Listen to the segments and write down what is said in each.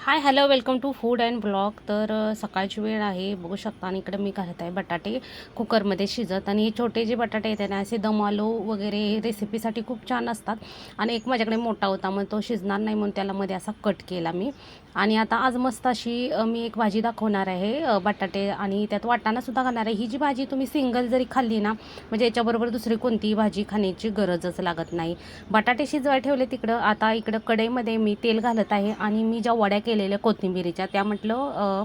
High hello welcome to food and blog. तर सकाळची वेळ आहे, बघू शकता. आणि इकडे मी घालत आहे बटाटे कुकरमध्ये शिजत. आणि हे छोटे जे बटाटे आहेत ना, असे दम आलू वगैरे रेसिपीसाठी खूप छान असतात. आणि एक माझ्याकडे मोठा होता, मग तो शिजणार नाही म्हणून त्याला मध्ये असा कट केला मी. आणि आता आज मस्त अशी मी एक भाजी दाखवणार आहे, बटाटे आणि त्यात वाटाणासुद्धा घालणार आहे. ही जी भाजी तुम्ही सिंगल जरी खाल्ली ना, म्हणजे याच्याबरोबर दुसरी कोणतीही भाजी खाण्याची गरजच लागत नाही. बटाटे शिजवायला ठेवले तिकडं. आता इकडं कढईमध्ये मी तेल घालत आहे आणि मी ज्या वड्या केलेल्या कोथिंबिरीच्या त्या म्हटलं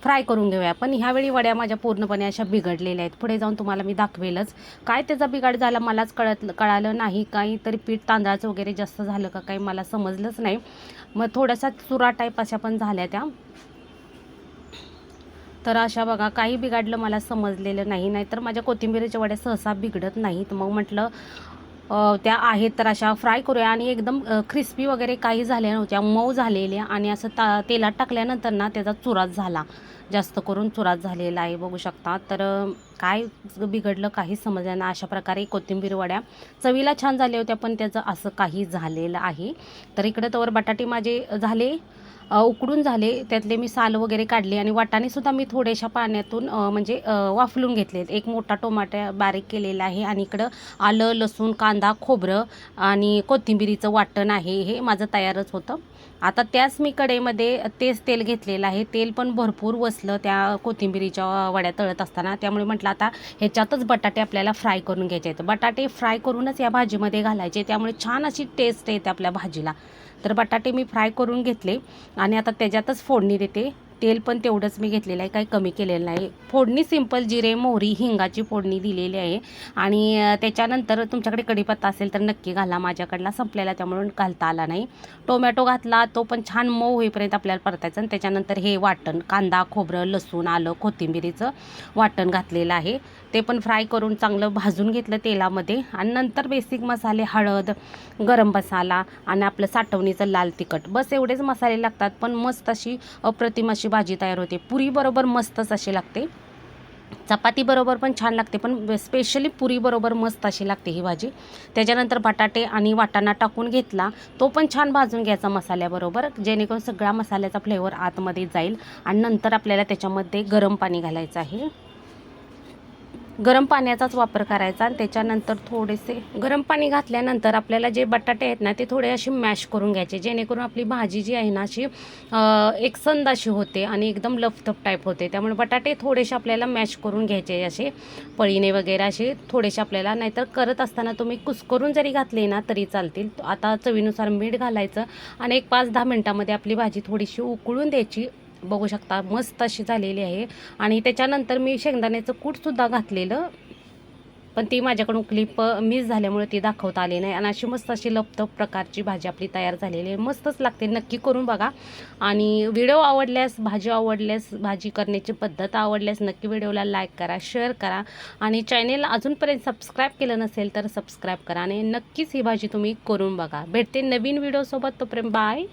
फ्राय करून घेऊया. पण ह्यावेळी वड्या माझ्या पूर्णपणे अशा बिघडलेल्या आहेत. पुढे जाऊन तुम्हाला मी दाखवेलच काय त्याचा बिघाड झाला, मलाच कळालं नाही. काहीतरी पीठ तांदळाचं वगैरे जास्त झालं का काही मला समजलंच नाही. मग थोडासा चुरा टाईप अशा पण झाल्या त्या. तर अशा बघा, काही बिघडलं मला समजलेलं नाही. नाहीतर माझ्या कोथिंबिरीच्या वड्या सहसा बिघडत नाहीत. मग म्हटलं त्या आहेत तर अशा फ्राय करूया. आणि एकदम क्रिस्पी वगैरे काही झाल्या नव्हत्या, मऊ झालेल्या. आणि असं तेलात टाकल्यानंतर ना त्याचा चुराच झाला, जास्त करून चुराच झालेला आहे, बघू शकता. तर काय बिघडलं काही समजलं ना. अशा प्रकारे कोथिंबीर वड्या चवीला छान झाल्या होत्या, पण त्याचं असं काही झालेलं आहे. तर इकडं तवर बटाटे माझे झाले उकडून झाले, त्यातले मी साल वगैरे काढले. आणि वाटाणेसुद्धा मी थोड्याशा पाण्यातून म्हणजे वाफलून घेतलेत. एक मोठा टोमॅटो बारीक केलेला आहे. आणि इकडं आलं, लसूण, कांदा, खोबरं आणि कोथिंबिरीचं वाटण आहे, हे माझं तयारच होतं. आता त्याच मी कढईमध्ये तेच तेल घेतलेलं आहे. तेल पण भरपूर वसलं त्या कोथिंबिरीच्या वड्या तळत असताना. त्यामुळे म्हटलं आता ह्याच्यातच बटाटे आपल्याला फ्राय करून घ्यायचे आहेत. बटाटे फ्राय करूनच या भाजीमध्ये घालायचे, त्यामुळे छान अशी टेस्ट येते आपल्या भाजीला. तर बटाटे मी फ्राय करून घेतले आणि आता त्याच्यातच फोडणी देते. तेल पण तेवढंच मी घेतलेलं आहे, काही कमी केलेलं नाही. फोडणी सिंपल जिरे, मोहरी, हिंगाची फोडणी दिलेली आहे. आणि त्याच्यानंतर तुमच्याकडे कढीपत्ता असेल तर नक्की घाला. माझ्याकडला संपलेला त्यामुळे घालता आला नाही. टोमॅटो घातला, तो पण छान मऊ होईपर्यंत आपल्याला परतायचं. आणि त्याच्यानंतर हे वाटण, कांदा, खोबरं, लसूण, आलं, कोथिंबिरीचं वाटण घातलेलं आहे. ते पण फ्राय करून चांगलं भाजून घेतलं तेलामध्ये. आणि नंतर बेसिक मसाले, हळद, गरम मसाला आणि आपलं साठवणीचं लाल तिखट, बस एवढेच मसाले लागतात. पण मस्त अशी अप्रतिम अशी भाजी तयार होते. पुरीबरोबर मस्तच अशी लागते, चपातीबरोबर पण छान लागते, पण स्पेशली पुरीबरोबर मस्त अशी लागते ही भाजी. त्याच्यानंतर बटाटे आणि वाटाणा टाकून घेतला, तो पण छान भाजून घ्यायचा मसाल्याबरोबर, जेणेकरून सगळा मसाल्याचा फ्लेवर आतमध्ये जाईल. आणि नंतर आपल्याला त्याच्यामध्ये गरम पाणी घालायचं आहे. गरम पाण्याचाच वापर करायचा. आणि त्याच्यानंतर थोडेसे गरम पाणी घातल्यानंतर आपल्याला जे बटाटे आहेत ना, ते थोडे असे मॅश करून घ्यायचे, जेणेकरून आपली भाजी जी आहे ना अशी एकसंध अशी होते आणि एकदम लफतफ टाईप होते. त्यामुळे बटाटे थोडेसे आपल्याला मॅश करून घ्यायचे, असे पळीने वगैरे असे थोडेसे आपल्याला. नाहीतर करत असताना तुम्ही कुस्करून जरी घातले ना तरी चालतील. आता चवीनुसार मीठ घालायचं आणि एक 5-10 मिनटामध्ये आपली भाजी थोडीशी उकळून द्यायची. बघू शकता मस्त अशी झालेली आहे. आणि त्याच्यानंतर मी शेंगदाण्याचं कूटसुद्धा घातलेलं, पण ती माझ्याकडून क्लिप मिस झाल्यामुळे ती दाखवता आली नाही. आणि अशी मस्त अशी लपतप प्रकारची भाजी आपली तयार झालेली आहे, मस्तच लागते. नक्की करून बघा. आणि व्हिडिओ आवडल्यास, भाजी आवडल्यास, भाजी करण्याची पद्धत आवडल्यास नक्की व्हिडिओला लाईक करा, शेअर करा. आणि चॅनेलला अजूनपर्यंत सबस्क्राईब केलं नसेल तर सबस्क्राईब करा. आणि नक्कीच ही भाजी तुम्ही करून बघा. भेटते नवीन व्हिडिओसोबत, तोपर्यंत बाय.